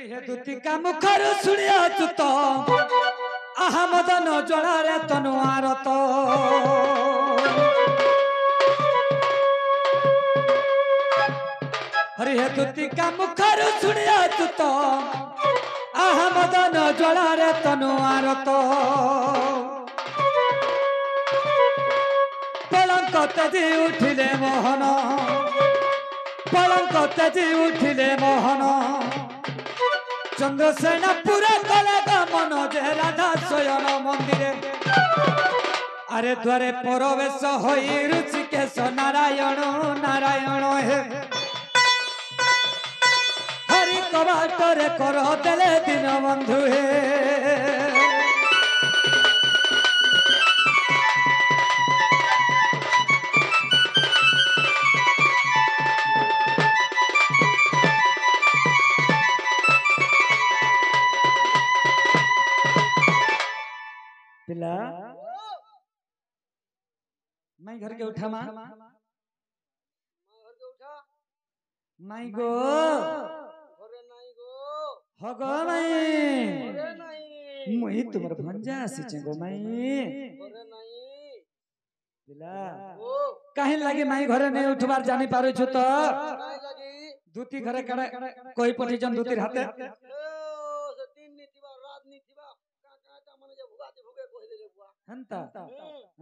हे दुतिका मुखर सुनिया चुत अहमदन जड़ारे तनुआर तो हरि हे दुतिका मुखर सुनिया चुत अहमदन जड़ारे तनुआर तो पलंक तेजी उठिले मोहन पलंक तेजी उठिले मोहन चंद्रसेना पूरा कले मन जे राधा शयन मंदिरे अरे द्वारे परवेश होई ऋषिकेश नारायण नारायण हे हरि कबाटरे कर देले दिन बंधु हे पिला मैं घर के उठा मां माई गो घरे नाई गो हगो माई घरे नाई मुई तुमर भंजा आसी गो माई घरे नाई पिला ओ काहे लागे माई घरे नहीं उठबार जानी पारो छु तो काई लागी दूती घरे कड़े कोई पठी जन दूती हाथे ओ से दिन नी थिबा रात नी थिबा का माने जे भुगाते भुगे कहि देले बुआ हंता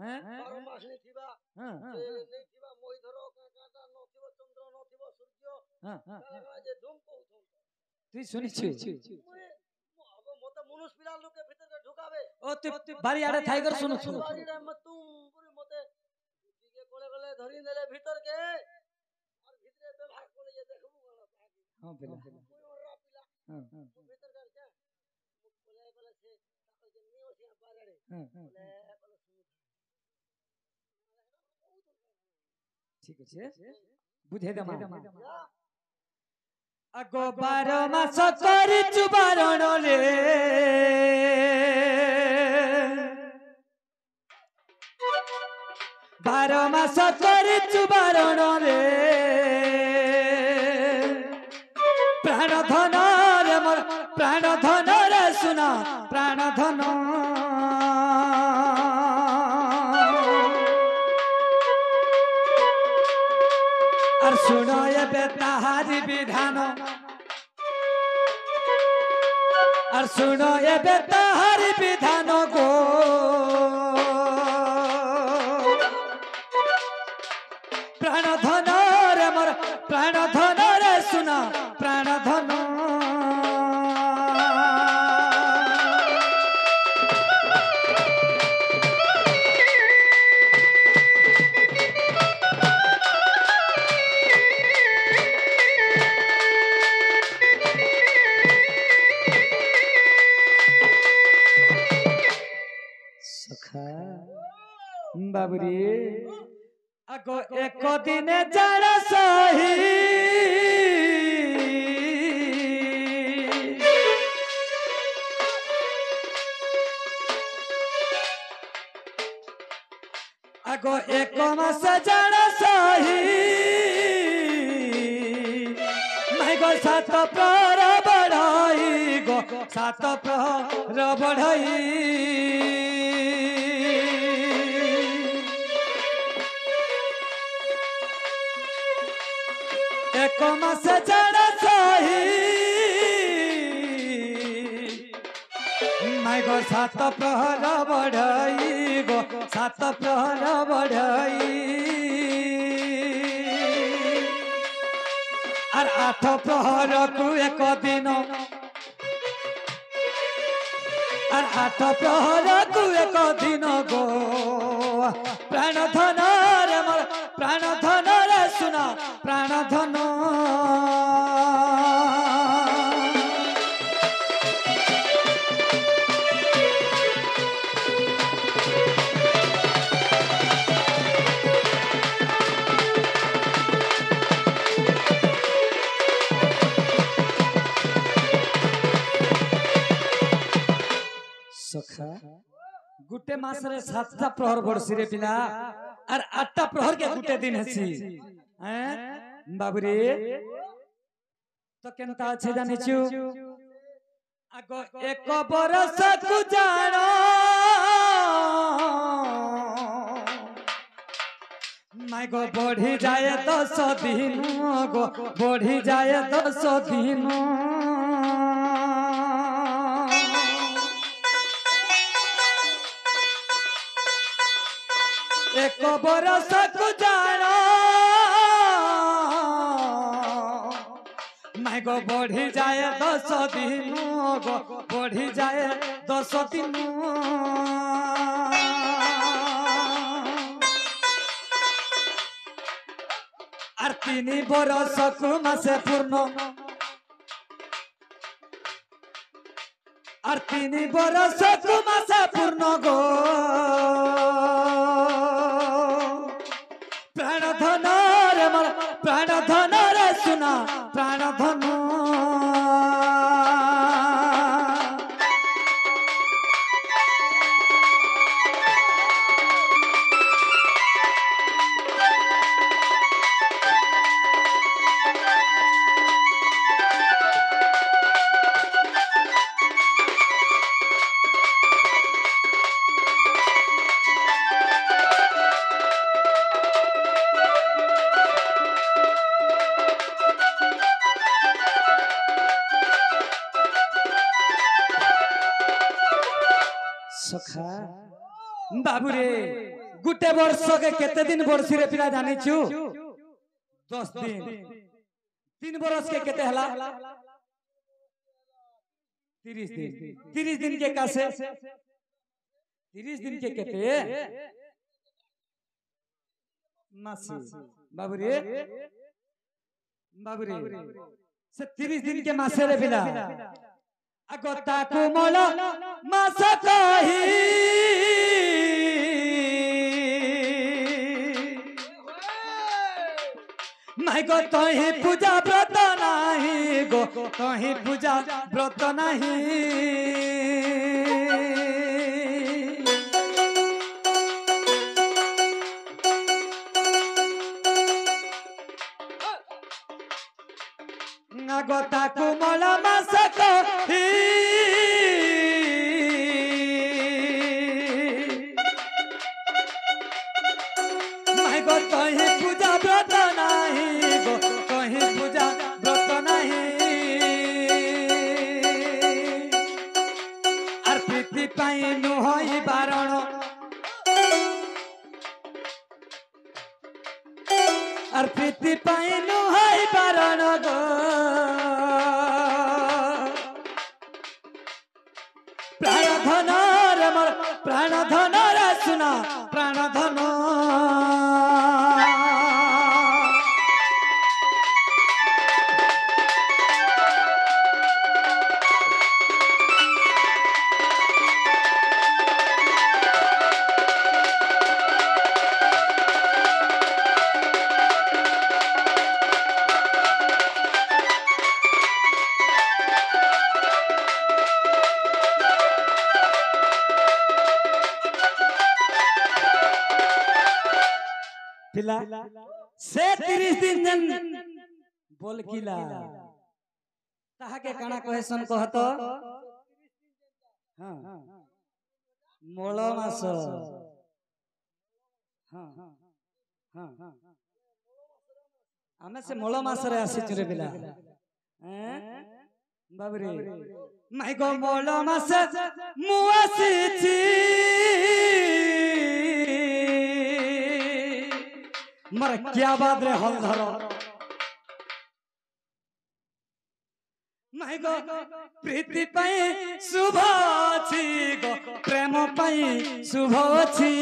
हैं 12 मास नी थिबा हां से नहीं थिबा मोहि धरो काटा न थिबो चंद्र न थिबो सूर्य हां जे धूम कहू तू सुनि छु अब मते मनुष्य पिला लोके भीतर के ढुकावे ओ तू बारी आड़े थाई कर सुनु सुनु बारी रे मत तुम पूरी मते के कोले कोले धरि नेले भीतर के और भीतरे व्यवहार कोले जे देखबू गण हां पिला कोई और पिला हां भीतर कर के कोले कोले से ताको जे नी ओसिया बारे हां कोले कोले सुनु ठीक আছে बुझे दमा अगो 12 मास करी चुबारण रे बारो मास करी चुबारण रे प्राण धन रे मोर प्राण धन रे सुना प्राण धन और सुनो ये बेताहारी विधान और सुनो ये बेताहारी विधान को प्राण धन रे मोर प्राण धन रे सुना प्राण धन बाबरी अगो एक दिन जाना सही अगो एक मास जाना सही मैं गो 7 प्रहर बढ़ाई गो 7 प्रहर बढ़ाई एक मास जाना सही मैं गो 7 प्रहर बढ़ाई गो 7 प्रहर बढ़ाई और 8 प्रहर को एक दिन और 8 प्रहर को एक दिन गो प्राण धन रे मोर प्राण धन रे सुना प्राण धन सखा गुटे मास रे 7टा प्रहर बरसी रे पिला और 8टा प्रहर के गुटे दिन हसी हैं बाबूरे तो केनता अच्छे जानिछु आगो एक बरस को जानो माय गो बढ़ी जाए 10 दिन गो बढ़ी जाए 10 दिन एक बरस को जानो माय गो बढ़ी जाए 10 दिन गो बढ़ी जाए 10 दिन আর 3 বরস মাসে পূর্ণ আর 3 বরস মাসে পূর্ণ গো প্রাণ ধন রে মোর প্রাণ ধন রে সুনা প্রাণ ধন सखा बाबू रे गुटे वर्ष के केते दिन वर्षी रे पिला जानी छु 10 दिन 3 बरस के केते हला 30 दिन 30 दिन के कासे 30 दिन के केते मासी बाबू रे से 30 दिन के मासे रे पिला अगोता कोमल मास कही माय गो तही पूजा व्रत नाही गो तही पूजा व्रत नाही अगोता कोमल मास कही माय गो तही पूजा व्रत नाही गो तही पूजा व्रत नाही are Preeti pi नुहई Baran are प्रीति पाई नुहई बारण गो प्राण धन रे मोर प्राण धन रे सुना प्राण धन पिला से 30 दिन जन बोल किला ताहा के काना कहेसन कहत हां मोळ मास हां हां आमे से मोळ मास रे आसी चुरे पिला हैं बाबू रे माय गो मोळ मास मु आसीची मर क्या बात रे हल धरो माय गो प्रीति पाई शुभ अछि गो प्रेम पाई शुभ अछि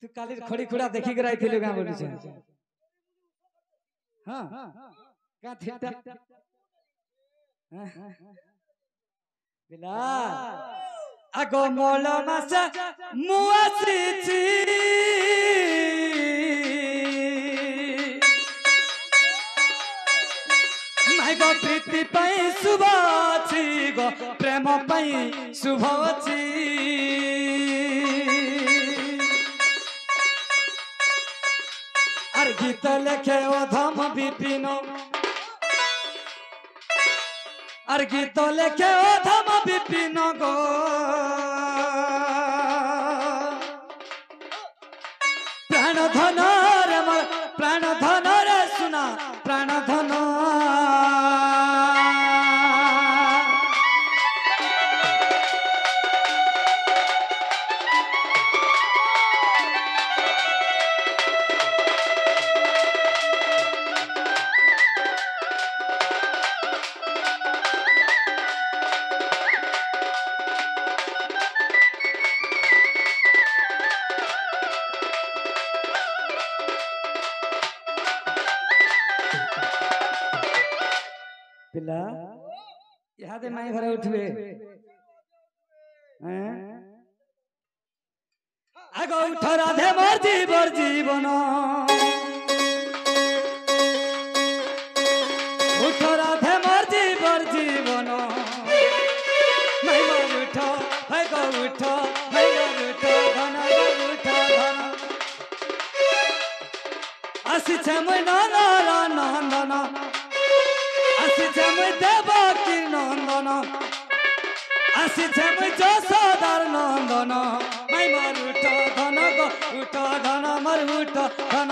तू काली खड़ी खुड़ा देखि के राइथिलु गां बोली छ हां का थिटा बिला आगो मोल मास मुआसीची माय गो प्रीति पाई शुभ अछि गो प्रेम पाई शुभ अछि आर गीत गीत लेखे अधम विपिन और गीत लेखे अधम विपिन गो प्राण धन रे मोर प्राण धन रे सुना प्राण धन पिला इहादे माई घरे उठबे आगो उठ राधे मोर जीवन उठ राधे मोर जीवन माई मोर उठ है गो उठ है मोर उठ धन उठ धन आसी मुई नंदन आसिछे मुई देवकी नंदन आसिछे मुई यशोदार नंदन माई मोर उठ धन गो उठ धन मोर उठ धन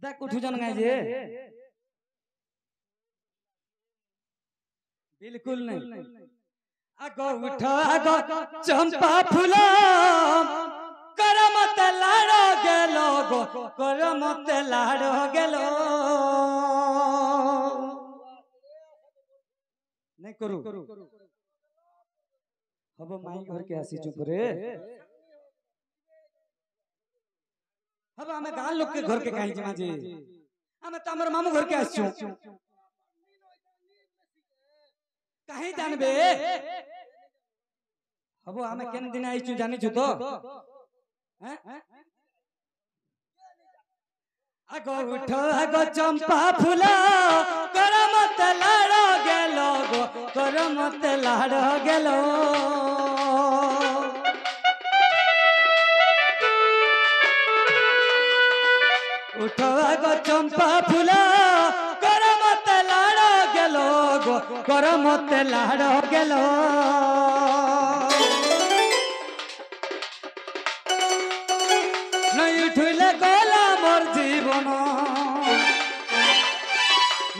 देख उठू जन गाय जे बिल्कुल नहीं आगो उठ आगो चंपा फूल करमत लाड़ गेलो गो करमत लाड़ गेलो नहीं करू हब माई घर के आसी चुप रे अब हमें गाँव लोग के घर के कहीं जमा जी हमें तो हमारे मामू घर के आसचू कहीं जानबे अब हमें केन दिन आइचू जानी छु तो आगो उठो आगो चंपा फूला करमत लाड़ गेलो गो करमत लाड़ गेलो उठो आगो चंपा फूला करमत लाड़ गेलो गो करमत लाड़ गेलो नहीं उठिले गला मोर जीवन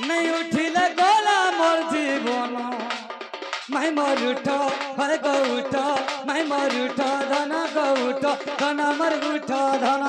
नहीं उठिले गला मोर जीवन माई मोर उठ हर गो उठ माई मोर उठ धन गो उठ धन मोर उठ धन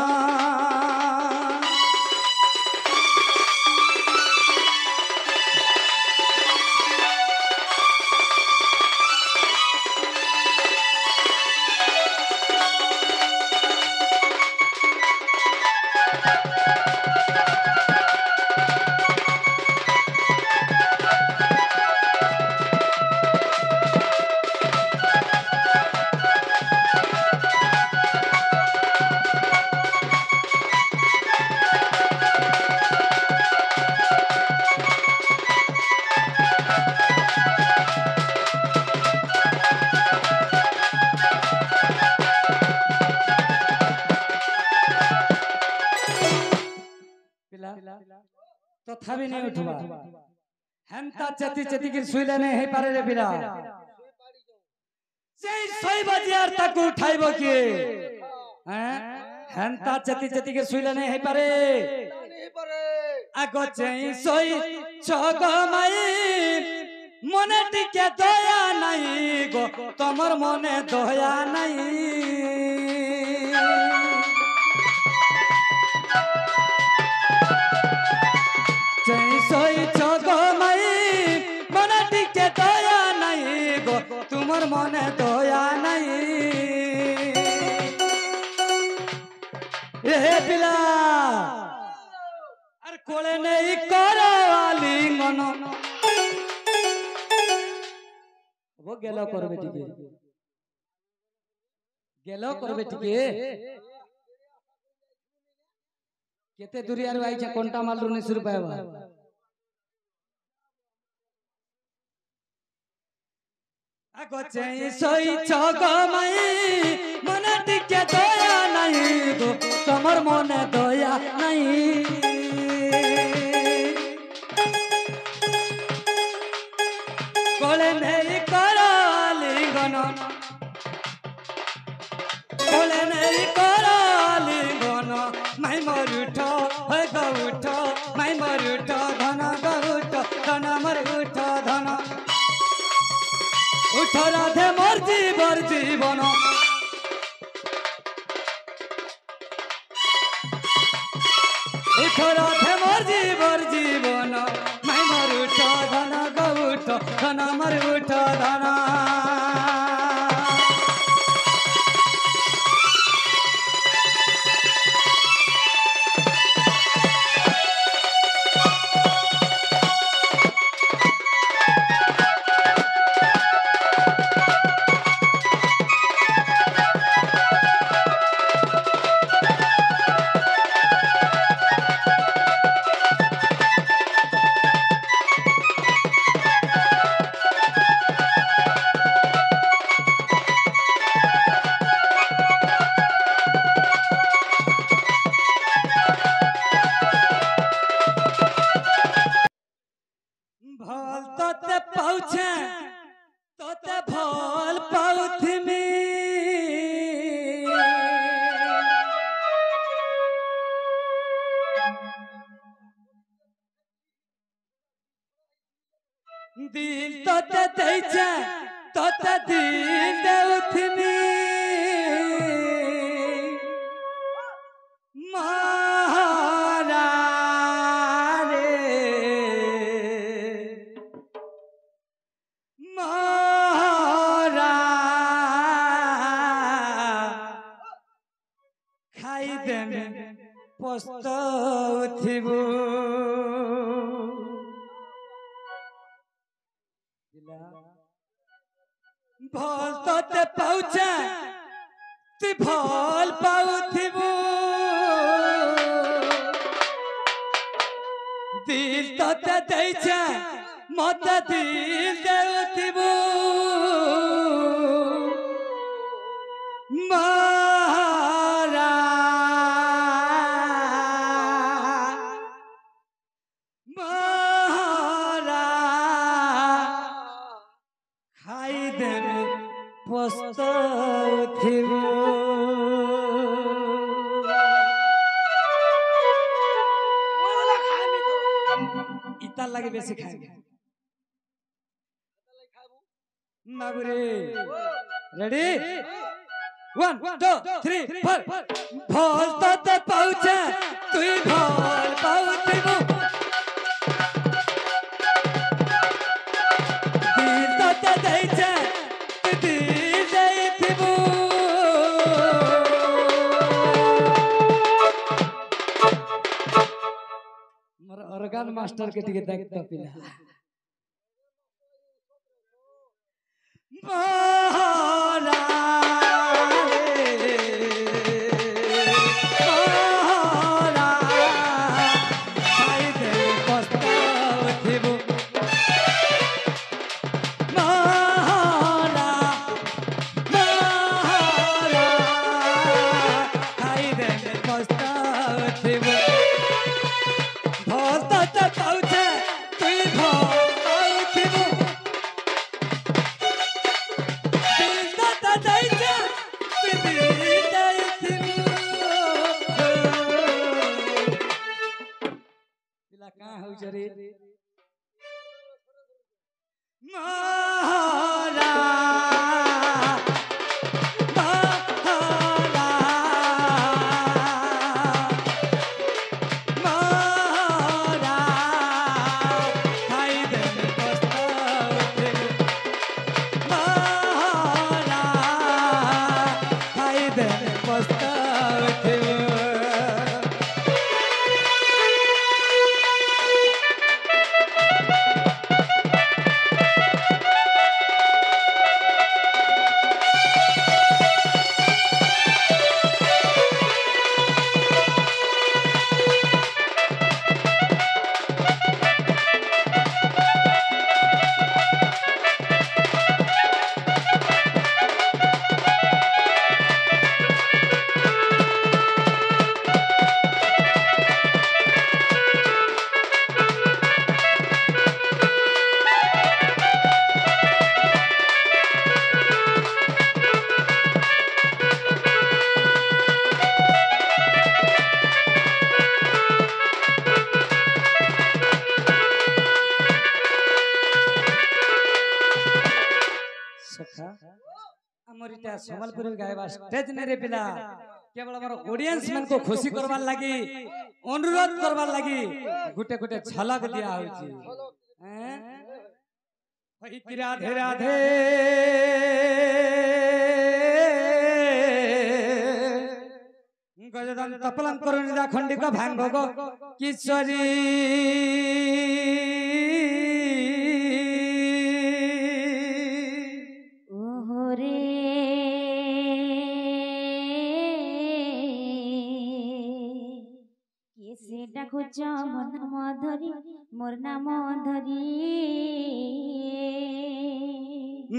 तथापि नहीं उठवा हेंता चती चती की सुइले नहीं है पारे रे बिरा सेई 6 बजे तक उठाइबो के हैं हेंता चती चती के सुइले नहीं है पारे आगो चई सोई छग माई मने टिके दया नहीं गो तमर मने दया नहीं সইছ গো মাই মনে টিকে দয়া নাই গো তোমার মনে দয়া নাই এ পিলা আর কোলে নেই করো আলিঙ্গন ও গেল করবে টিকে গেল করবে টিকে কেতে দুরিয়ার আইছে কোনটা মাল রুনি শুরু পাইবা আগছে সইছ গো মাই মনে টিকে দয়া নাই গো তোমার মনে দয়া নাই কোলে নেই করো আলিঙ্গন কোলে নেই করো আলিঙ্গন মাই মরুঠ হয় গৌঠ মাই মরুঠ ধন গৌঠ ধন মরুঠ ধন উঠ রাধে মোর জীবন উঠ রাধে মোর জীবন মাই মরুঠ ধন গৌঠ ধন মরুঠ ধন भल तोते पहुँचे तोते भल पाउथिमी दिल तोते दैछे तोते दिल देउथिमी पस्तौथिबु भल तोते पहुँचे तु भल पाउथिबु दिल तोते दैछे मते दिल देउथिबु पस्तौथिबु इतार लगे बेसी खाए नागुरे रेडी 1 2 3 4 भल तोते पहुँचे तुई भल पाउथिबु दिल तोते दैछे ऑर्गन मास्टर के टिके देखता पिला मारा मारा खाई दे पस्ताउथिबु मारा मारा खाई दे पस्ताउथिबु भल तोते पहुँचे तुई भल पाउथिबु दिल तोते दैछे तुई दिल देउथिबु पिला का होइछ रे मारा मारा सखा हमर इटा संबलपुर गायबा स्टेज ने रे पिला केवल हमर ऑडियंस मन को खुशी करवार लागि अनुरोध करवार लागि गुटे गुटे झलक दिया होई छी हैं होई कि राधे राधे गजदन तपलम करुणिदा खंडिक भांगो किशोरी ডাকুছ মোর নাম ধরি মোর নাম ধরি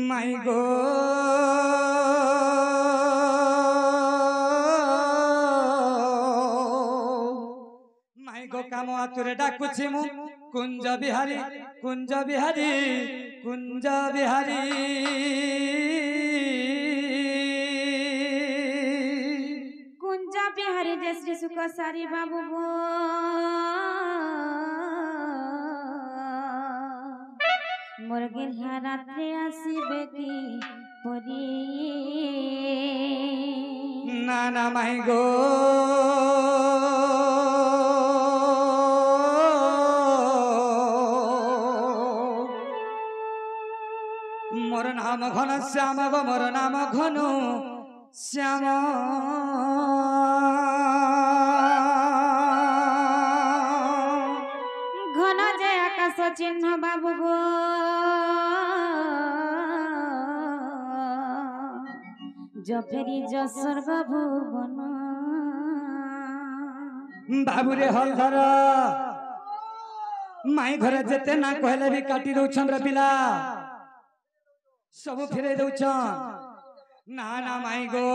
মাই গো মাই গো কাম আতুরে ডাকুছি মু কুঞ্জ বিহারী কুঞ্জ বিহারী কুঞ্জ বিহারী কুঞ্জ বিহারী যে শ্রী সুখ সারি বাবু গো মোর গেলা রাত্রে আসিবে কি পরি না না মাই গো মোর নাম ঘন শ্যাম গো মোর নাম ঘন শ্যাম ঘন যে আকাশ চিহ্ন বাবু গো জফেরি যশোর্গ ভুবন বাবুরে হলধর মাই ঘরে যেতে না কহলে भी काटी दउछन रे पिला सब फिरे दउछन ना ना माई गो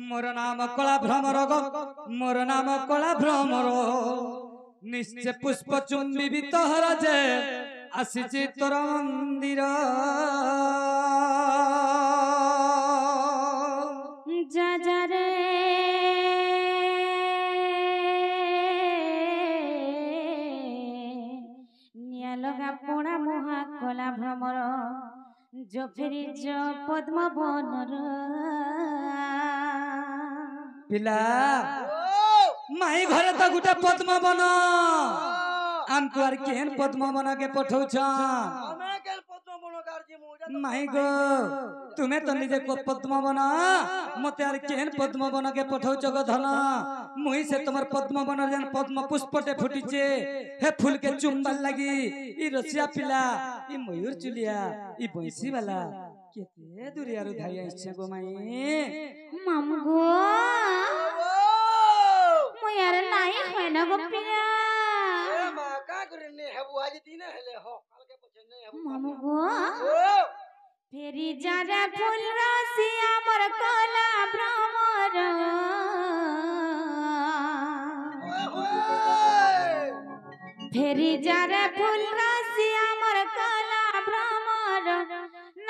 मोर नाम कला भ्रमर गो मोर नाम कला भ्रमर निश्चय पुष्प चुम्बी भी तोहर जे आसीची तोर मंदिर जा जा रे निया लगा पोड़ा मोहा कला भ्रमर जो फेरी जो पद्म बनर पिला माई घरे तो गुटे पद्म बन आमको आर केहन पद्म बन के पठौछ हमें केल पद्म बनो गार्जी मु माई गो तुम्हें तो निजे को पद्म बन मते आर केहन पद्म बन के पठौछ गो धन मुई से तुम्हार पद्म बन जन पद्म पुष्पटे फुटिचे हे फूल के चुम्बल लगी ई रसिया पिला ई मयूर चुलिया ई बंसी वाला केते दुरियारु धाई आइछ गो माई मामू गो यार नाही है ना गो पिया ए मा का करने हेबु आज दिन हेले हो काल के पछे नहीं हेबु मामू गो फेरी जारा फूल रसिया मोर कला भ्रमर फेरी जारा फूल रसिया मोर कला भ्रमर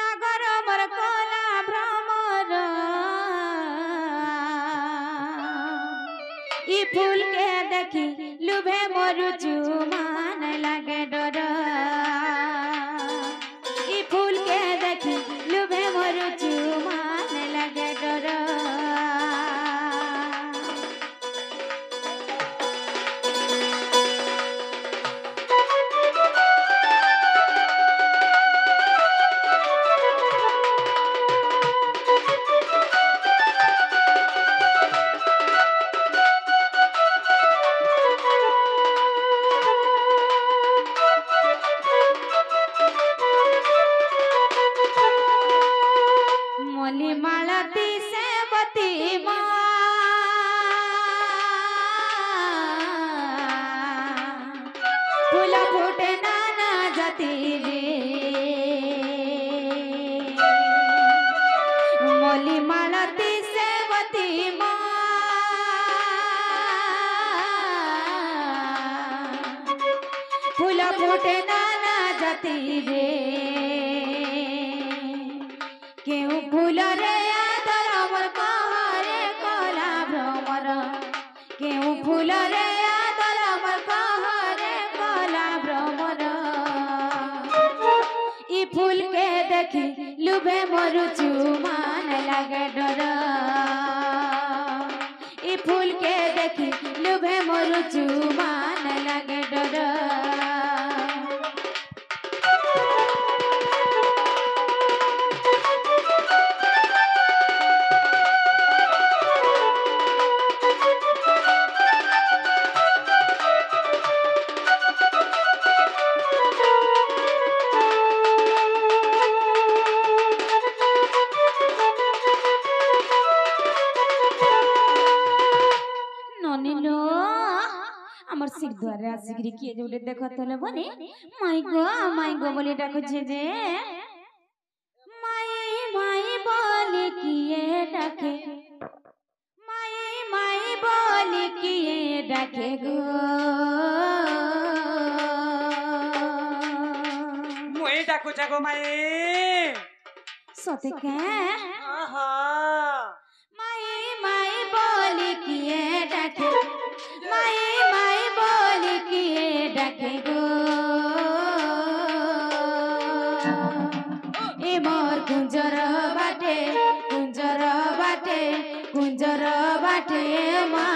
नगर मोर कला भ्रमर ई फूल के देखी लुभे मोर जुमान लगे डर ई फूल के देखी लुभे मोर जुमान लगे डर ফুটে নানা জাতি রে কেউ ফুলরে আদর আমার কহরে কলা ভ্রমর কেউ ফুলরে আদর আমার কহরে কলা ভ্রমর ই ফুলকে দেখি লুভে মরু চুমান লাগে ডর ই ফুলকে দেখি লুভে মরু চুমান লাগে ডর ননিলো আমার সিট দুয়ারে আসিকি কিয়ে যে দেখতলে বনে মাই গো বলে ডাকছে যে মাই মাই বলে কিয়ে ডাকে মাই বলে কিয়ে ডাকে গো মুই ডাকু যাগো মাই সতে কে আহা মাই বলে কিয়ে ডাকে মাই বলে কিয়ে ডাকে গো এ মোর কুঞ্জর বাটে মা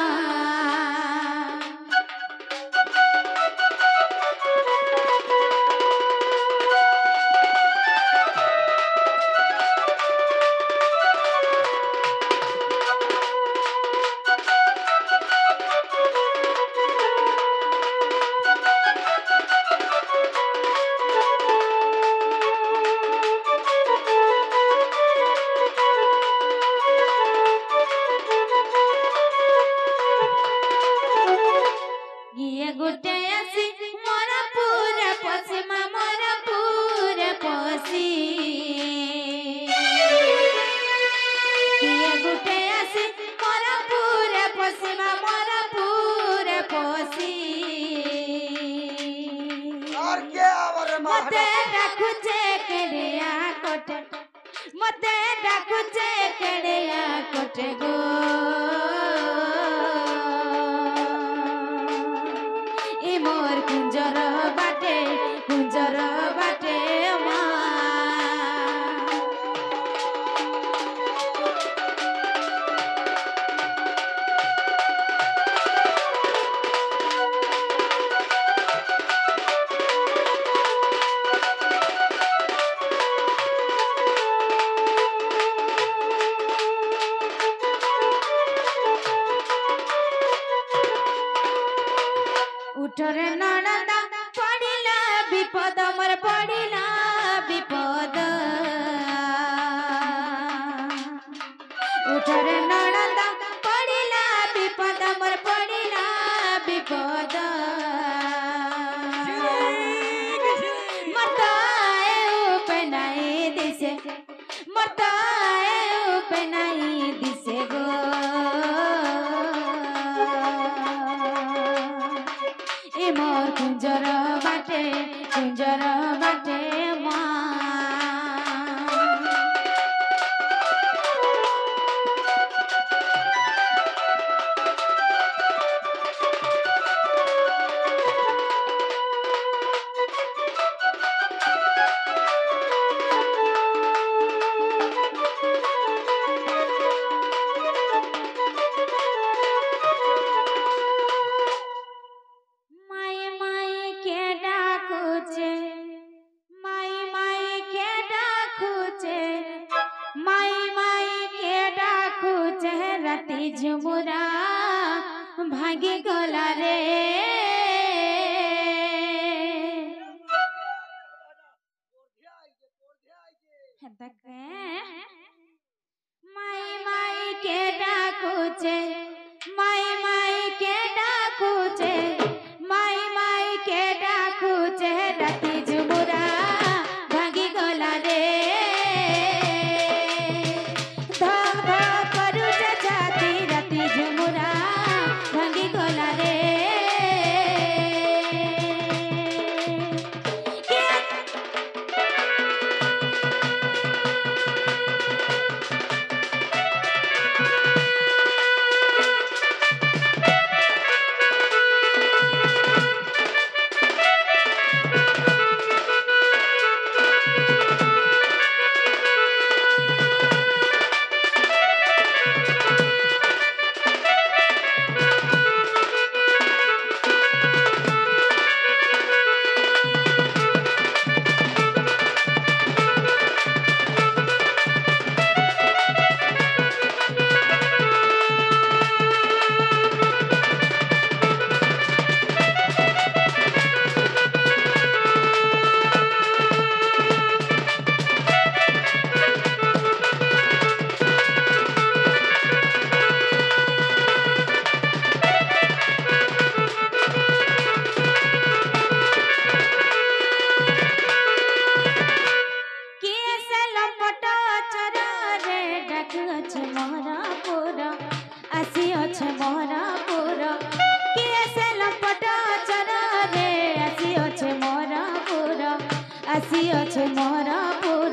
গিয়ে গুটে আসি মোরা পুরে পশি মা মোরা পুরে পশি গিয়ে গুটে আসি মোরা পুরে পশি মা মোরা পুরে পশি আর কে আবার মতে ডাকুছে কেড়িয়া কোটে মতে ডাকুছে কেড়িয়া কোটে গো মোর কুঞ্জর বাটে মা উঠরে ননদা পড়িলা বিপদ মোর পড়িলা বিপদ উঠরে ননদা পড়িলা বিপদ মোর পড়িলা বিপদ মরতায় উপনাই দিছে মরতায় উপনাই দিছে গো মোর কুঞ্জর বাটে মা ঝুমুরা ভাগে গলা রে দেখে মাই কে ডাকুছে মাই কে ডাকুছে মাই কে ডাকুছে রাতি ঝুমুরা ভাগে গলা রে করুছে ছাতি রাতি ঝুমুরা ভাঙি গলা রে আসি আছে মোর পুর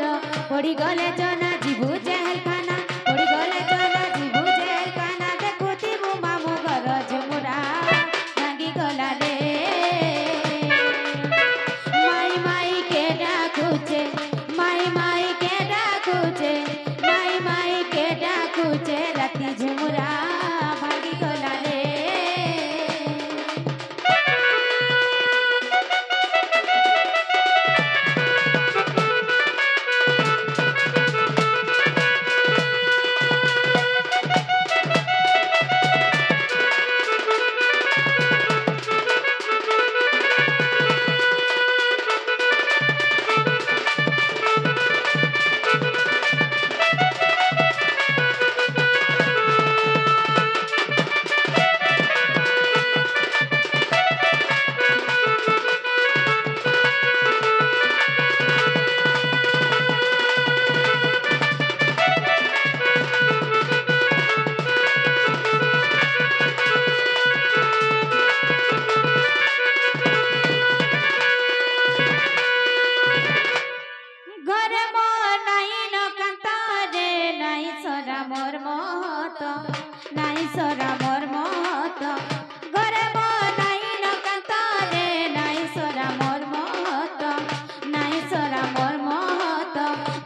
পড়ি গলে জনা জিবু জেলখানা পড়ি গলে জনা জিবু জেলখানা দেখুতিবু মামু ঘর ঝুমুরা ভাঙ্গি গলা রে মাই মাই কে ডাকুছে মাই মাই কে ডাকুছে মাই মাই কে ডাকুছে রাতি ঝুমুরা ভাঙ্গি গলা রে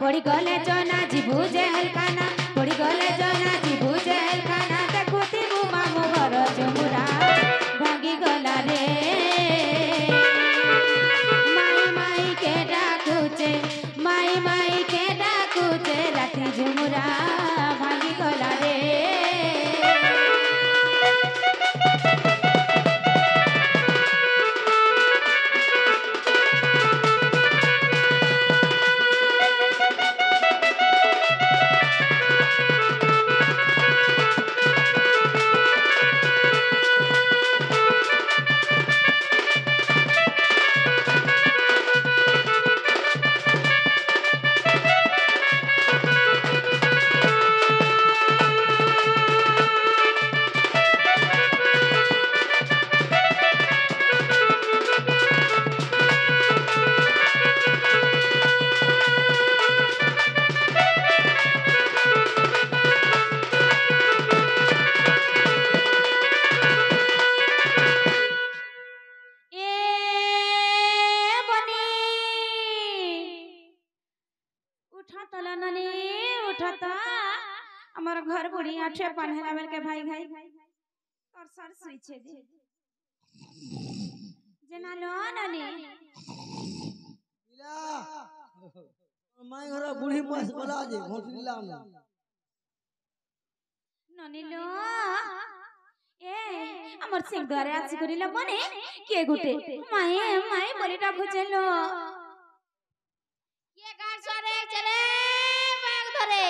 পড়ি গলে জনা জিবু জেলখানা পড়ি গলে জনা জিবু জেলখানা দেখুতিবু মামু ঘর ঝুমুরা ভাঙ্গি গলা রে মাই মাই কে ডাকুছে মাই মাই কে ডাকুছে রাতি ঝুমুরা ভাঙ্গি গলা রে আমার ঘর বুড়ি আঠে পানহেলা বেলকে ভাই ভাই তোর সর সুইছে যে না লো নানি ইলা মাই ঘর বুড়ি মাস গলা যে ঘটিলাম না নানি লো এ আমার সিং দ্বারে আসি করিলা মনে কে গুটে মায়ে মায়ে বলি ডাকুছে লো কে গার সরে চলে ব্যাগ ধরে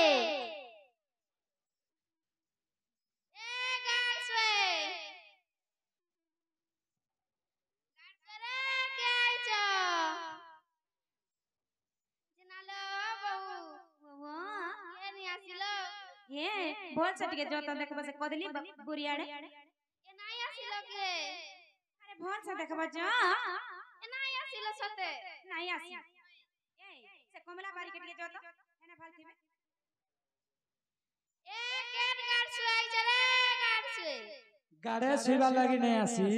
बोल सटके जोता देखबा से कदली बुरियाड़े ए नाई आसिलो के अरे भोल से देखबा जो ए नाई आसिलो सते नाई आसी ए से कमला बारी के जोता एने भाल थिबे ए केट गाड़ सुई चले गाड़ सुई गाड़े सुईबा लागि नहीं आसी ई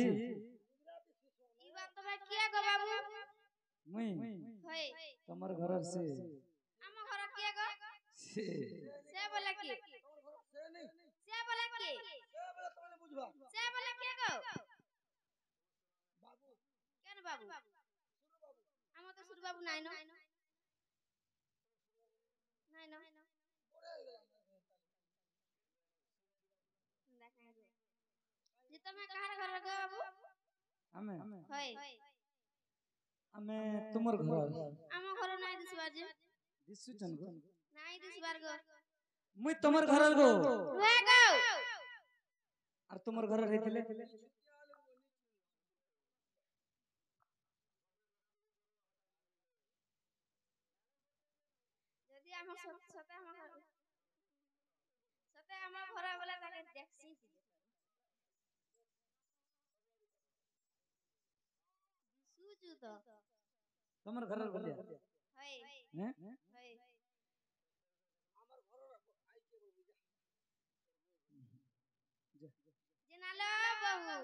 बात तो मैं किया गो बाबू मुई होय तमर घर से हम घर किया गो से बोला की से बोला की से बोला तमने बुझबा से बोला के गो बाबू केन बाबू हम तो सुर बाबू नाइ न नाइ न जे तमे कहार घर गो बाबू हमें होय हमें तुमर घर हम घर नाइ दिसबार जे दिसु जन गो नाइ दिसबार गो मुई तुमर घर गो वे गो और तुमर घर रहितले यदि हम सते हम घर वाला ताके देखसी सुजु तो তোমার ঘরের বলিয়া হয় হ্যাঁ হয় আমার ঘরের আইকে বলবি যা। জেনালো বাবু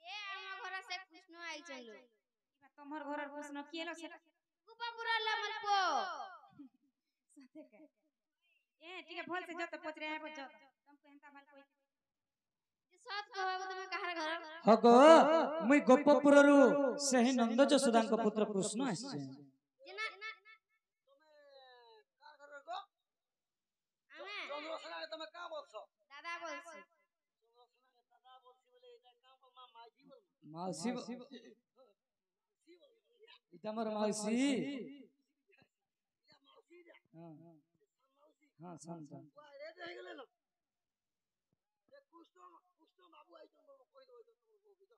এ আমার ঘরে সে কৃষ্ণ আইছল এবার তোমার ঘরের কৃষ্ণ কি এলো সেটা গোপাপুরা আমার পো সাথে কে এ ঠিক আছে ভলসে যত পচরে আইব যত तुमको हेंता ভাল কই যে সত কহবো তুমি কাহার ঘর হগো মুই গোপপুরରୁ ସେହି ନନ୍ଦ ଯଶୋଦାଙ୍କ ପୁତ୍ର କୃଷ୍ଣ ଆସିছে জেনা তুমি কার ঘরের গো আমি চন্দ্রসেনাকে তুমি কা বলছো দাদা বলছি চন্দ্রসেনাকে দাদা বলছি বলে এটা কা বলমা মাঝি বলমা মাউসী কি বলবি এটা আমার মাউসী এটা মাউসি যা হ্যাঁ মাউসি হ্যাঁ সন্তান ওই রে হয়ে গেল না এ কৃষ্ণ কৃষ্ণ বাবু আইছেন বলবো কই দেব তো তোমার বউকে তো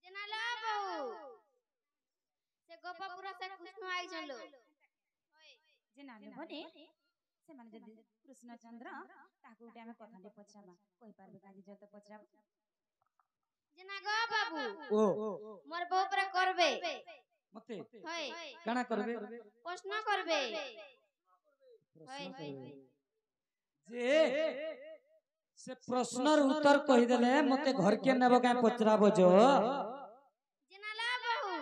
জেনালো বাবু সে গোপাপুরা সে কৃষ্ণ আইছল জেনালো বনে ସେମାନେ ଯଦି କୃଷ୍ଣଚନ୍ଦ୍ର ତାକୁ ଗୋଟେ ଆମେ କଥାଟେ ପଚାରବା କହିପାରିବେ କାଜି ଯତ ପଚାରବା ଜେନା ଗো ବାବୁ ও মোর বউ পরে করবে মতে হয় কানা করবে প্রশ্ন করবে প্রশ্ন করবে যে সে প্রশ্নর উত্তর কই দেলে মতে ঘর কে নেব কে পচরাবো যো জেনালো বাবু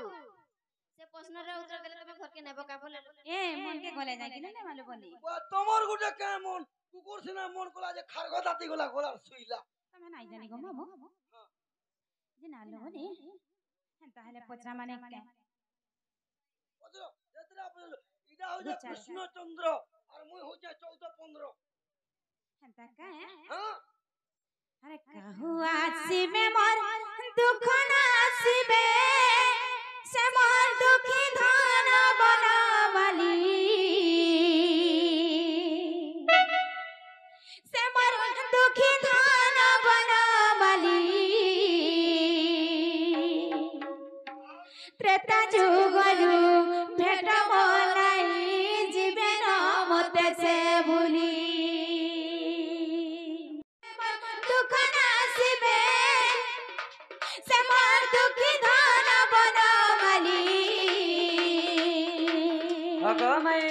সে প্রশ্নর উত্তর দিলে তুমি ঘরকে নেব কা বলে এ মনকে গলে যায় কিনা নে মালু বলি তোমার গুটা কেমন কুকুর সিনা মন কলা যে খারগ দাতি গলা গলার শুইলা তুমি নাই জানি গো মামু জেনালো বলি তাহলে পচরা মানে কে বুঝলো যেতরা বুঝলো ইডা হইছে কৃষ্ণচন্দ্র আর মুই হইছে 14 15 হেনতা কা হ্যাঁ আরে কাহু আসিবে মোর দুঃখ না আসিবে সে মোর দুঃখী ধন বনমালি সে মোর দুঃখী ধন বনমালি ত্রেতা যুগলু ভেট মলাই জীবে ন মতে সে ভুলি দুঃখ না আসিবে সে মোর দুঃখী ধন বনমালি হগো মাই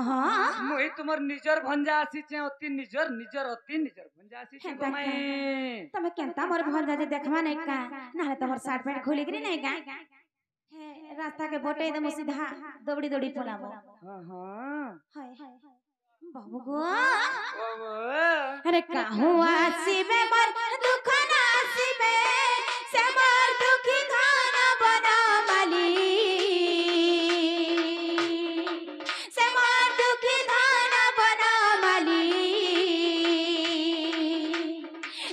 হ্যাঁ মুই তোমার নিজর ভঞ্জা আসিছে অতি নিজর ভঞ্জা আসিছে গো মাই তুমি কেনতা মোর ভঞ্জা যে দেখবা নাই কা নালে তোমার শার্ট প্যান্ট খুলি করি নাই কা হে রাস্তা के बोटे दम सीधा दौड़ी दौड़ी पलाबो হ্যাঁ হ্যাঁ हाय बाबू गो বাবা अरे काहू आसीबे मोर दुख ना आसीबे से मोर दुखी धन बनमाली से मोर दुखी धन बनमाली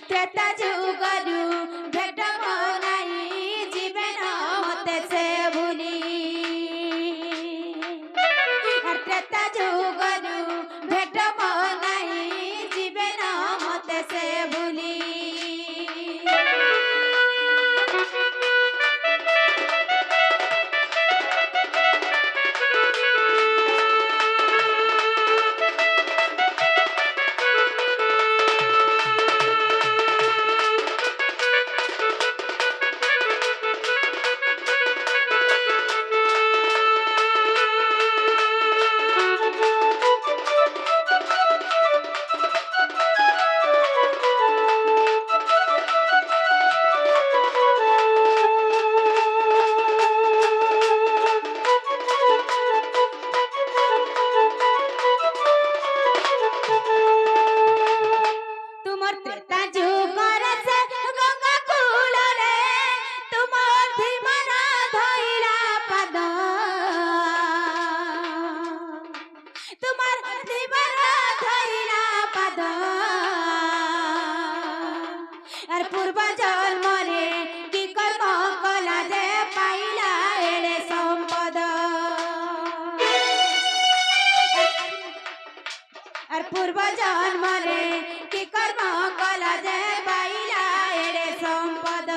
त्रेता जुगलु भेट बनाई जीवन मते से भूली আর त्रेता जुगलु भेट बनाई जीवन मते से भूली तुमर त्रेता जुगर से गंगा कूलरे तुमर धीमना धइला पद तुमर धीमना धइला पद আর পূর্ব জন্মরে কি কর্ম কলা যে পাইলা এড়ে সম্পদ আর পূর্ব জন্মরে কি কর্ম কলা যে পাইলা এড়ে সম্পদ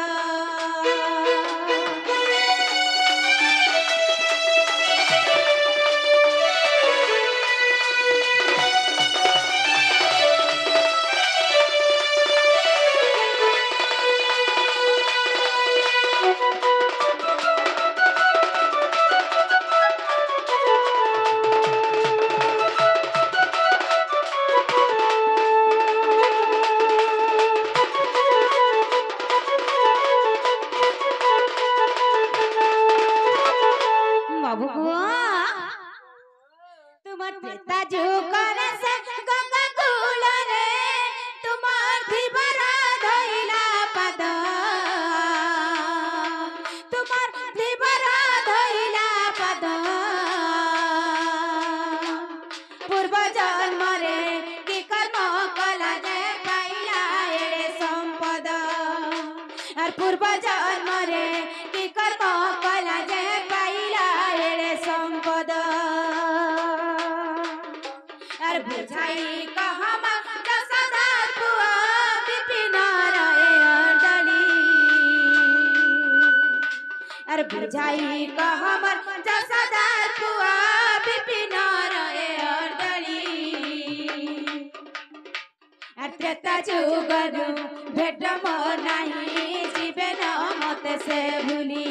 चुकर से गंगा कूल रे तुम्हार धीबरा धइला पद तुम्हार धीबरा धइला पद पूर्व जन्म रे की कर्म कला जे पाइला एड़े संपद और पूर्व जन्म रे की कर्म कला जे पाइला एड़े संपद और बुझाई कहमा दशरथ पुआ विपिन रहे अंडली और बुझाई कहमा दशरथ पुआ विपिन रहे अंडली और त्रेता जुगरु भेट नाही जीवन मत से भूली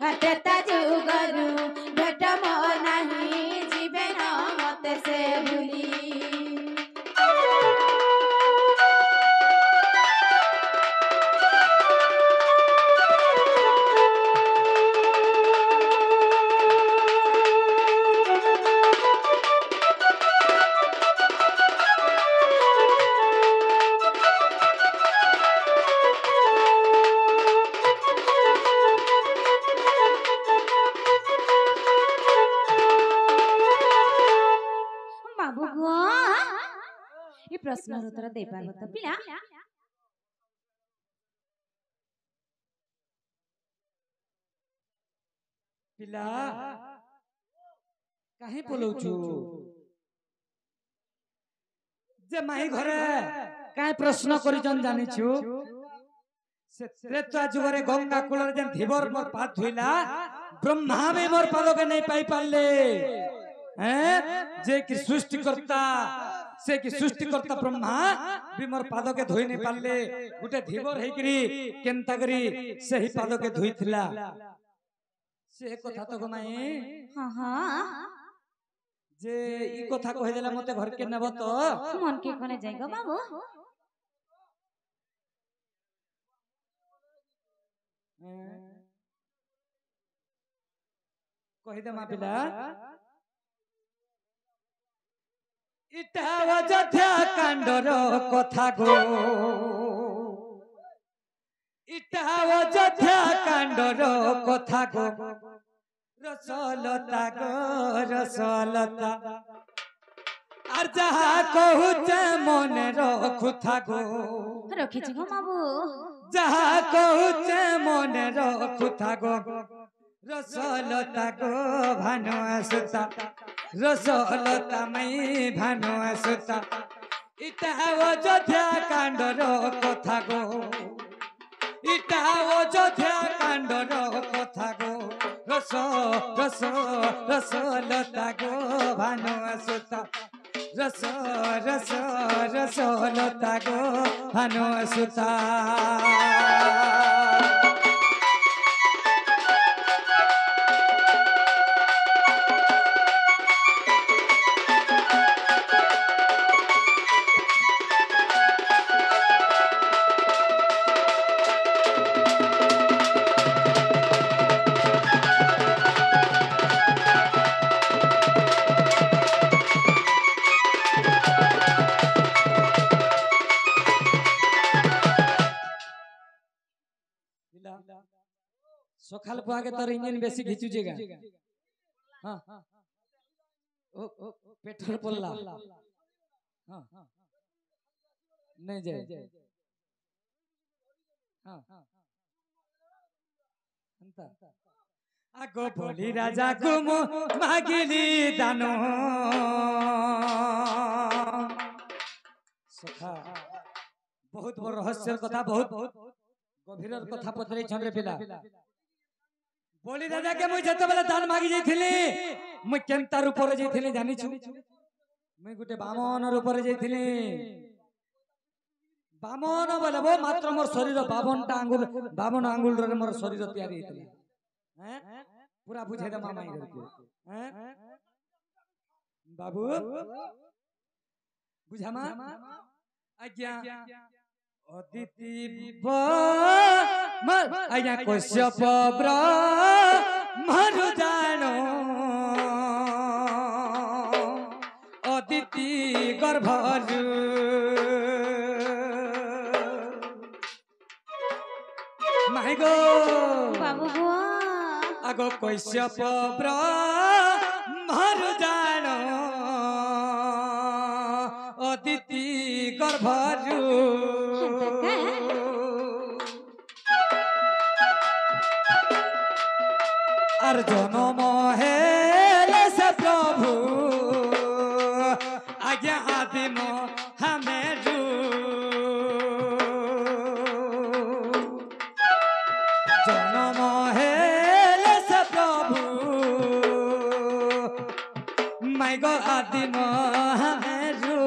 और त्रेता जुगरु भेट नाही जीवन मत से भूली बाबू गो ये प्रश्न उत्तर दे पाबो त पिला पिला काहे बोलौछु जे माही घरे काहे प्रश्न करिजन जानिछु से त्रेता जुगरे गंगा कूलर जेन धीबर मोर पाद धुइला ब्रह्मा भी मोर पादो के नहीं पाई पाले हैं जे कि सृष्टिकर्ता से कि सृष्टिकर्ता ब्रह्मा भी मोर पादो के धोई नहीं पाले गुटे धीबर हेकरी केनता करी से ही पादो के धोईथिला से कथा तो गमाई हां हां जे ई कथा कहि देला मते घर के नेब तो मन के कोने जाइगो बाबू कहि दे मा पिला इटा अयोध्या कांडर कथा गो इटा अयोध्या कांडर कथा गो रसलता गो रसलता আর যাহা কহুছে মনে রখুথা গো রখিছি গো বাবু যাহা কহুছে মনে রখুথা গো রসলতা গো ভানু আসুতা রসলতা মাই ভানু আসুতা ইটা অযোধ্যা কাণ্ডর কথা গো ইটা অযোধ্যা কাণ্ডর কথা গো রস রস রসলতা গো ভানু আসুতা रस रस रसलता गो भानु सुता सकाल को आगे तोर इंजन बेसी घिचुजेगा हां ओ पेट्रोल पड़ला हां नहीं जाए हां अंता आगो बोली राजा गुमु मागिली दानो सखा बहुत बड़ रहस्य कथा बहुत गभीर कथा पचरे छरे पिला बोली राजा के मुई जते बेले दान मागी जाइथिली मुई केनता रूप रे जाइथिली जानि छु मुई गुटे बामन रूप रे जाइथिली बामन बोले वो मात्र मोर शरीर 52 आंगुल रे मोर शरीर तैयारी हेतिला हैं पूरा बुझे दे मामा घर के हैं बाबू बुझामा आज्ञा अदिति मर आज्ञा कश्यप ब्रह्मरु जानो অদিতি গর্ভজু মাই গো বাবু গো আগো কৈশ্যপ ব্রহ্মর জান অদিতি গর্ভজু আর জনম হেলে সে প্রভু আজ্ঞা আদিম হামেজু জনম হেলে সে প্রভু মাই গো আদিম হামেজু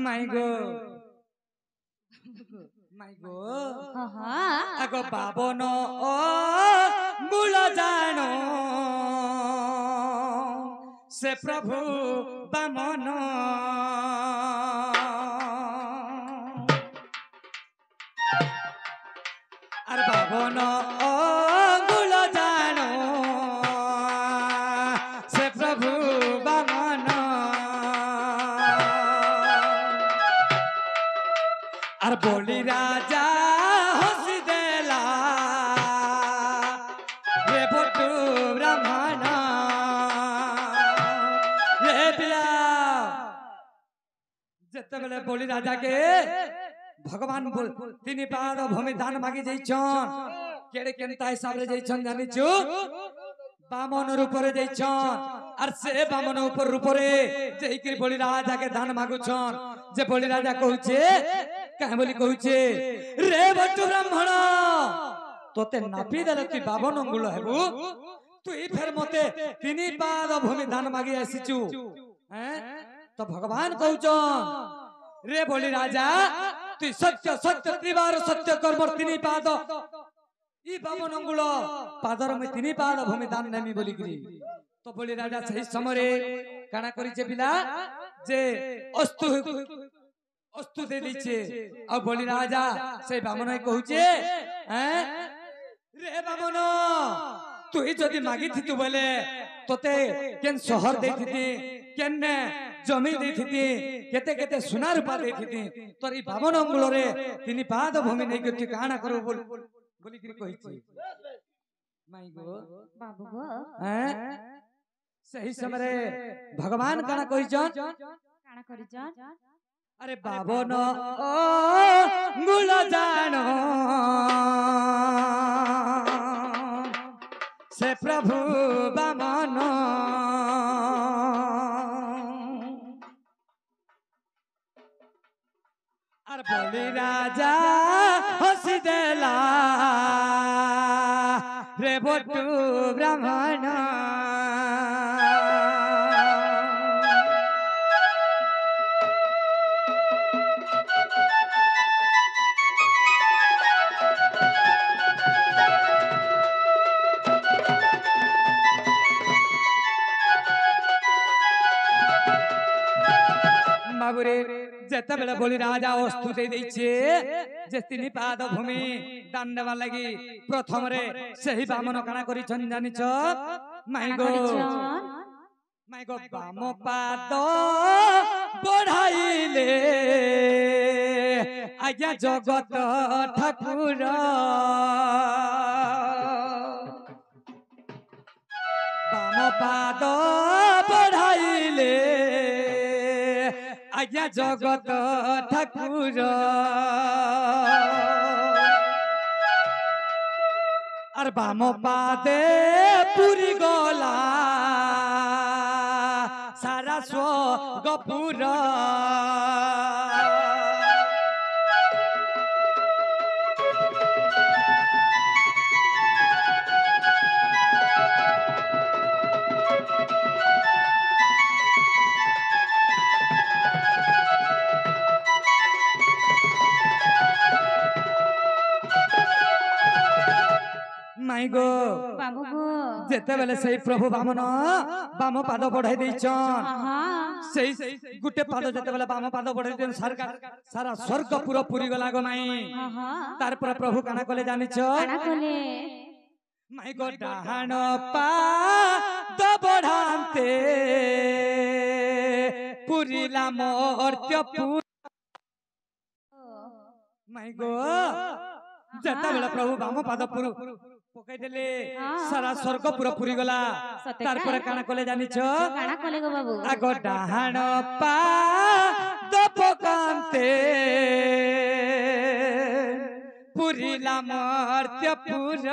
মাই গো মাই গো আগো পাবন ও মূল জান সে প্রভু বামন আর পাবন ও মূল জান সে প্রভু বামন আর বলি রাজা হসি দেলা রে বটু ব্রাহ্মণ রে পিলা যেতেবেলে বলি রাজাকে ভগবান তিনি পাদ ভূমি দান মাগি যাইছন কেড়ে কেনতা হিসাবে যাইছন জানিছু বামন রূপরে যাইছন আর সে বামন উপর রূপরে যেইকি বলি রাজাকে দান মাগুছন যে বলি রাজা কହୁছে কাহে বলি কହୁছে রে বটু ব্রাহ্মণ তোতে নাপি দেলে তুই বাবন অঙ্গুল হেবু তুই ফের মতে তিনি পাদ ভূমি দান মাগি আসিছু হ্যাঁ তো ভগবান কହୁছন রে বলি রাজা তুই সত্য সত্য ত্রিবার সত্য কর্ম তিনি পাদ ই বাবন অঙ্গুল পাদর মে তিনি পাদ ভূমি দান নেমি বলি গরি তো বলি রাজা সেই সময়ে কানা করিছে পিলা যে অস্তু অস্তু দে দিছে আর বলি রাজা সেই বামন কହୁছে হ্যাঁ রে বামন তুই যদি মাগিথিতু বলে তোতে কেন শহর দেইথিতি কেনে জমি দেইথিতি কেতে কেতে সোনা রূপা দেইথিতি তোর এই বামন অঙ্গুলরে তিনি পাদ ভূমি নেই তুই কানা করব বলি কি কইছি মাই গো বাবু গো হ্যাঁ সেই সময়ে ভগবান কানা কইছন কাଣା করিছন अरे बाबन ओ गुल जान से प्रभु बामन और बोली राजा हसी देला रे बटू ब्राह्मण বাবুরে যেতেবেলে বলি রাজা অস্তু দেই দিছে যে তিনি পাদ ভূমি দান দেবা লাগি প্রথমরে সেই বামন কানা করিছন জানিছ মাই গো মাই গো বাম পাদ বঢ়াইলে আজ্ঞা জগত ঠাকুর বাম পাদ বঢ়াইলে আজ্ঞা জগত ঠাকুর আর বাম পাদে পুরি গলা সারা স্বগপুর माई गो बाबू गो जेते बेले सही प्रभु बामन बाम पाद बढ़ाई देछन हाँ सही गुटे पाद जेते बेले बाम पाद बढ़ाई देन सारा स्वर्ग पूरा पूरी गला गो माई हाँ तार पर प्रभु काना कले जानिछ काना कले माई गो डाहाण पाद बढ़ाते पुरीला मर्त्य पूर माई गो जेते बेले प्रभु बाम पाद पुरु पकाई देले सारा स्वर्ग पूरा पूरी गला सते तार पर काना कले जानिछ काना कले गो बाबू आग डाहाण पाद पकान्ते पुरीला मर्त्य पुर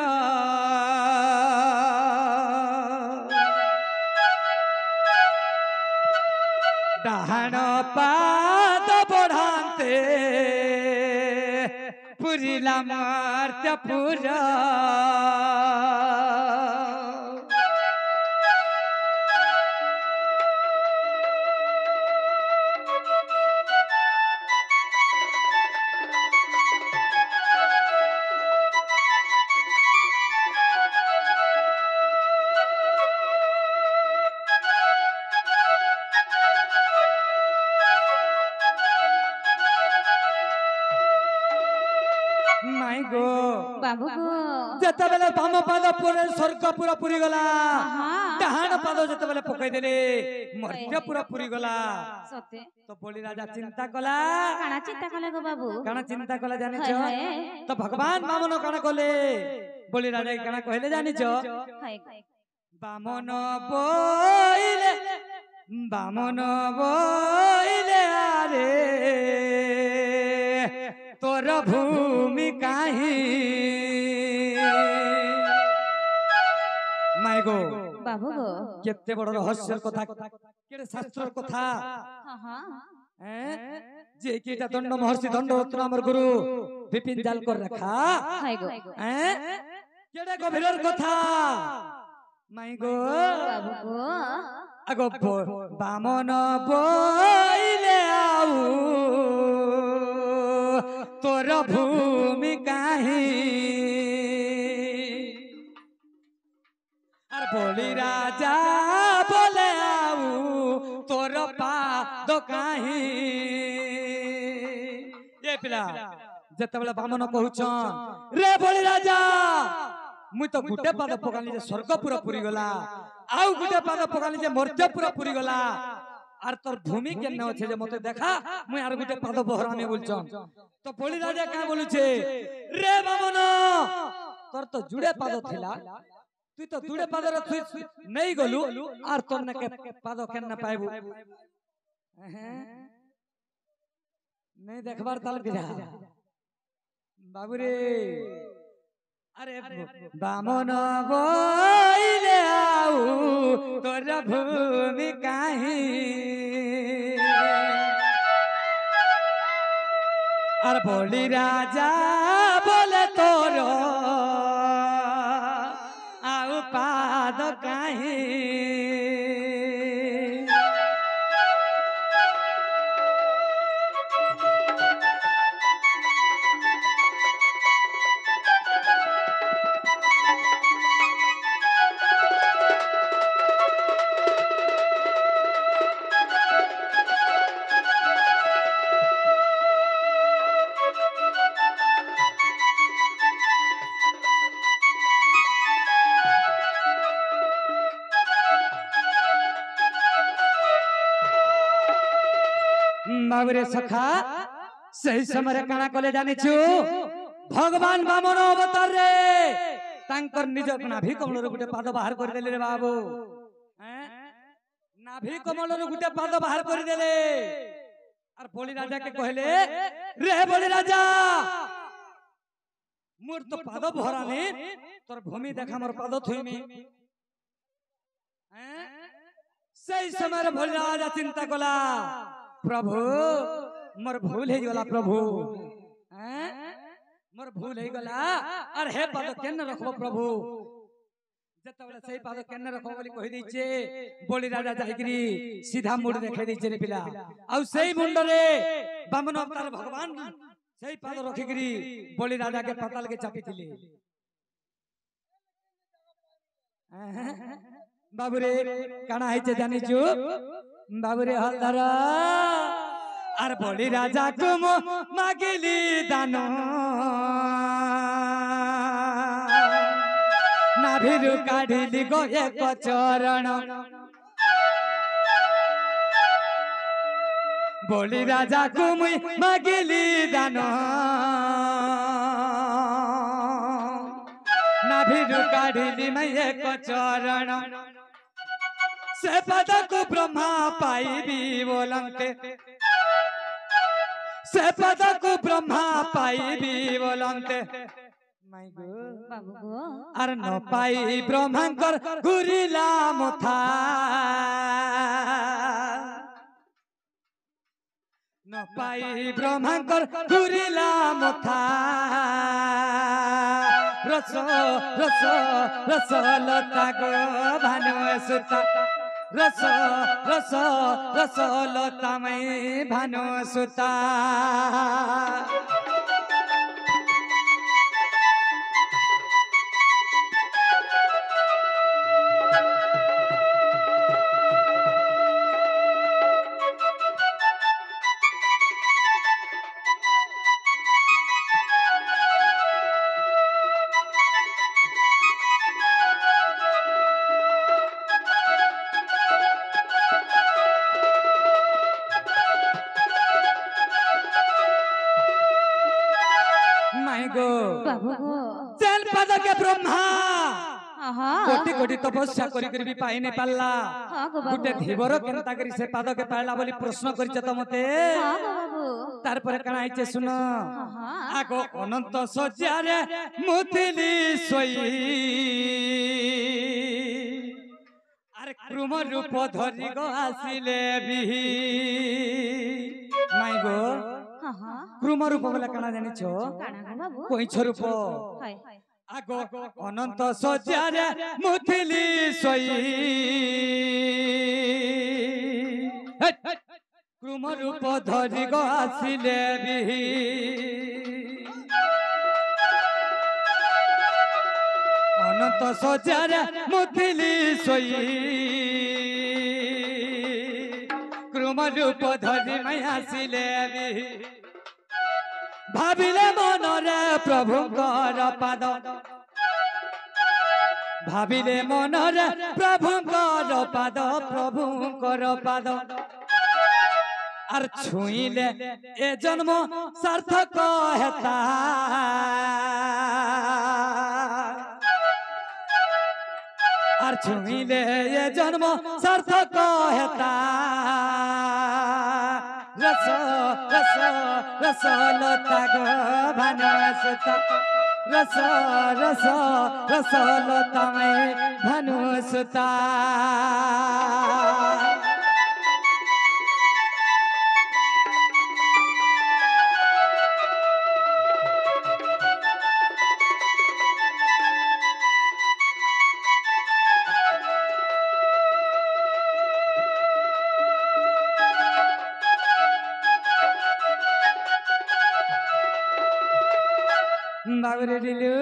डाहाण पाद बढ़ाते पुरीला मर्त्य पुर माई गो बाबू गो जेते बेले बाम पाद पूरे स्वर्ग पूरा पूरी गला हाँ। डाहाण पाद जेते बेले पकाई देले मर्त्य पूरा पूरी गला सते तो बोली राजा चिंता कला काना चिंता कले गो बाबू काना चिंता कला जानिछ हाय हाय तो भगवान बामन काना कले बोली राजा काना कहले जानिछ हाय बामन बोइले आरे तोर भूमि काहे माई गो बाबू गो केते बड़ रहस्यर कथा केड़े शास्त्र कथा हाँ हाँ जे किटा दंड महर्षि दंड रत्न हमर गुरु विपिन जाल कर रखा हाय गो केड़े गभीर कथा माई गो बाबू गो आगो बामन बोइले आऊ तोर भूमि काहे अरे बोली राजा बोले आऊ तोर पाद काहे ये पिला जते बेला बामन कहउछन रे बोली राजा मुई तो गुटे पाद पकानी जे स्वर्ग पूरा पूरी गला आउ गुटे पाद पकानी जे मर्त्य पूरा पूरी गला आर तोर भूमि के न छे जे मते देखा मुई आर गुटे पाद बहराने बोलछन तो बोली राजा का बोलुछे रे बामन तोर तो जुड़े पाद थिला तू तो जुड़े पाद रे थुई नहीं गलु आर तोर ने के पाद केन पाइबु नहीं देखबार ताल बिरा बाबू रे अरे बामन बोइले आऊ तोर भूमि काहे अरे बोली राजा बोले तोर आऊ पाद काहे बाबरे सखा सही समय काना कले जानिछु भगवान बामन अवतार रे तांकर निज नाभि कमल रे गुटे पाद बाहर कर देले रे बाबू नाभि कमल रे गुटे पाद बाहर कर देले और बोली राजा के कहले रे बोली राजा मोर तो पाद भराने तोर भूमि देखा मोर पाद थुइमी सही समय बोली राजा चिंता कला प्रभु मोर भूल है गला प्रभु मोर भूल है गला और हे पाद केन रखबो प्रभु जतबेला सही पाद केन रखबो बोली कहि दैछे बोली राजा जाइकरी सीधा मुंड देखाइ दैछे रे पिला आ सही मुंड रे बामन अवतार भगवान सही पाद रखिकरी बोली राजा के पताल के चापिथिले বাবুরে কানা হইছে জানিছু বাবুরে হলধর আর বলি রাজা কুম মাগিলি দান নাভিরু কাঢ়িলি গো এক চরণ বলি রাজা কুম মাগিলি দান নাভিরু কাঢ়িলি মাই এক চরণ से पद को ब्रह्मा पाइबी बोलंते से पद को ब्रह्मा पाइबी बोलंते बाबू गो अर न पाई ब्रह्मंकर गुरिला मुथा न पाई ब्रह्मंकर गुरिला मुथा रसो रसो रसो लता गो भानु सुता रस रस रस लता मई भानु सुता बाबू गो चल पद के ब्रह्मा आहा कोटि कोटि तपस्या करी करी भी पाई नहीं पाला हां गो गुटे बाबू धीवर केनता करी से पाद के पाला बोली प्रश्न करिछ त मते हां गो बाबू तार पर कणा आइছে सुन आहा आगो अनंत सज्जारे मुथिली सोई अरे क्रुम रूप धरि गो आसिले बिही माई गो आहा क्रुम रूप बोला कणा जानिछो काना गो बाबू कोइछ रूप हाय आगो अनंत सज्जारे मुथिली सोई क्रुम रूप धरि गो आसिले बिही अनंत सज्जारे मुथिली सोई क्रुम रूप धरि मैं आसिले बिही भाविले मनरे प्रभुंकर पाद भाविले मनरे प्रभुंकर पाद आर छुईले ए जन्म सार्थक हेता आर छुईले ए जन्म सार्थक हेता रस रस रस लता गो भानु सुता रस रस रस लता में भानु सुता बाबरे दिलु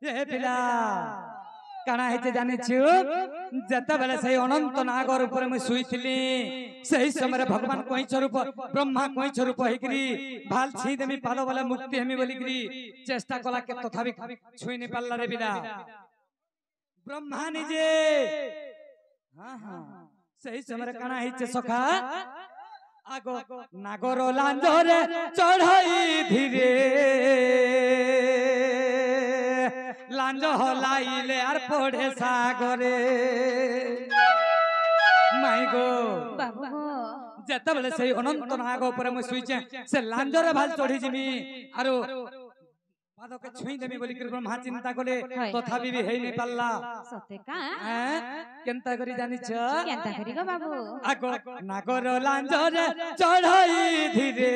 ए पिला काना हेते जानिछु जता बेले सही अनंत नागर ऊपर मैं सुईथिली सही समय भगवान कोइछ रूप ब्रह्मा कोइछ रूप हेकरी भाल छी देमी पाद वाला मुक्ति हेमी बोलिकरी चेष्टा कला के तथापि छुई नि पाल्ला रे पिला ब्रह्मा निजे हां हां सही समय काना हेचे सखा आगो नागर लांजरे चढ़ाई धीरे लांज हलाइले आर पड़े सागरे माई गो बाबू गो जते बेले से अनंत नाग ऊपर मैं सुईचे से लांजरे भाल चढ़ी जिमी आरो पाद के छुई देमी बोली कर ब्रह्मा चिंता कोले तथापि भी हेई नै पाल्ला सते का केनता करी जानि छ केनता करी गो बाबू आगो नागर लांजरे चढ़ाई धीरे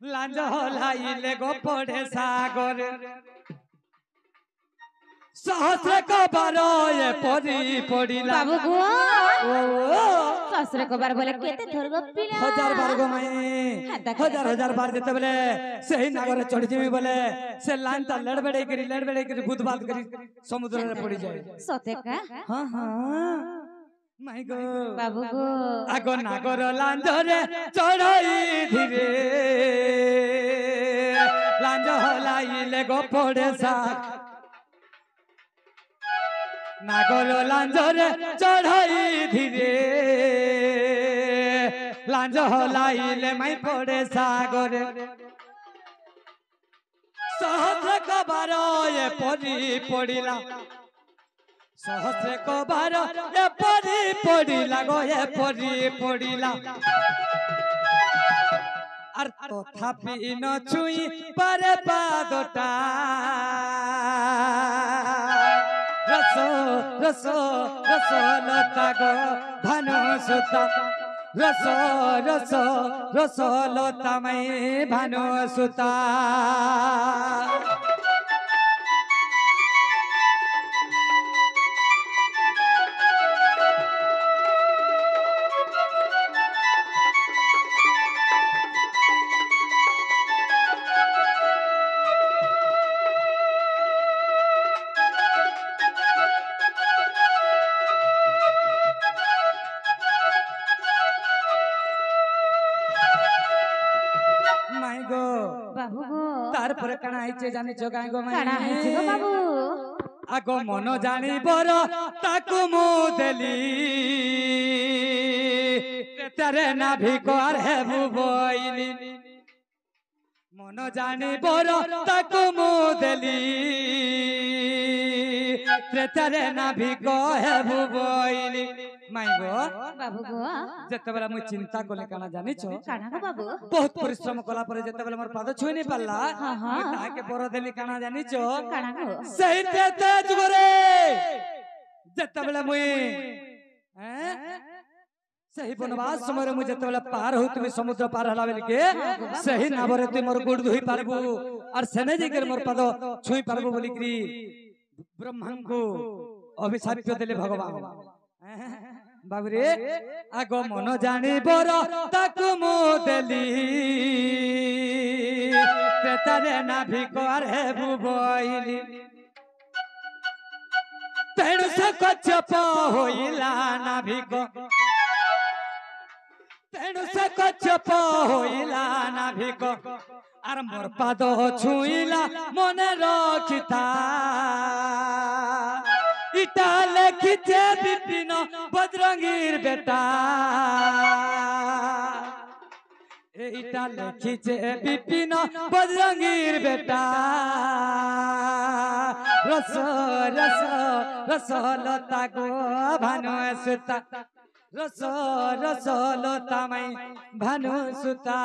लांज हलाइले गो पड़े सागर सहस्र कबर ये परी पड़िला बाबू गो ओ शास्त्र को बार बोले केते थोर गो पिला हजार बार गो माई हजार हजार बार जेते बोले सही नागरे चढ़ जीवी बोले से लाइन ता लड़बड़े करी बुधबाद करी समुद्र रे पड़ी जाए सते का हां हां माई गो बाबू गो आगो नागर लांजरे चढ़ाई धीरे लांज हलाइले गो पड़े साथ नागर लांजरे चढ़ाई धीरे लांज हलाइले माई पड़े सागर सहस्र कबार ये परी पड़िला सहस्र कबार ये परी पड़िला गो ये परी पड़िला আর তথাপি ন ছুঁই পারে পাদটা রস রস রস লতা গো ভানু সুতা রস রস রস লতা মাই ভানু সুতা তারপরে কানা আইছে জানিছো গাই গো মাই কানা আইছে গো বাবু আগো মন জানিবর তাকু মু দেলি তেরে নাভি কর হেবু বইলি মন জানিবর তাকু মু দেলি তেরে নাভি কর হেবু বইলি মাই গো বাবু গো যেতেবেলা মুই চিন্তা কলে কানা জানিছো কানা গো বাবু বহুত পরিশ্রম কলা পরে যেতেবেলা মোর পাদ ছুঁই নি পারলা হ্যাঁ, হ্যাঁ। তাকে বড় দেলি কানা জানিছো কানা গো সেইতে তেজ করে যেতেবেলা মুই সেই বনবাস সময় মুই যেতেবেলা পার হই তুমি সমুদ্র পার হলা বেলিকে সেই নাবরে তুই মোর গুড় ধুই পারবু আর সেনে জিকের মোর পাদ ছুঁই পারবু বলিকি ব্রহ্মাঙ্কু অভিশাপ দেলে ভগবান বাবুরে আগ মন জানিবর তাকু মু দেলি তেতারে নাভি কর হেবু বইলি তেণু সে কচ্ছপ হইলা নাভিক তেণু সে কচ্ছপ হইলা নাভিক আর মোর পাদ ছুঁইলা মনে রখিতা ইটা লেখিছে বিপিন বজরঙ্গীর বেটা এইটা লেখিছে বিপিন বজরঙ্গীর বেটা রস রস রস লতা গো ভানু সুতা রস রস লতা মাই ভানু সুতা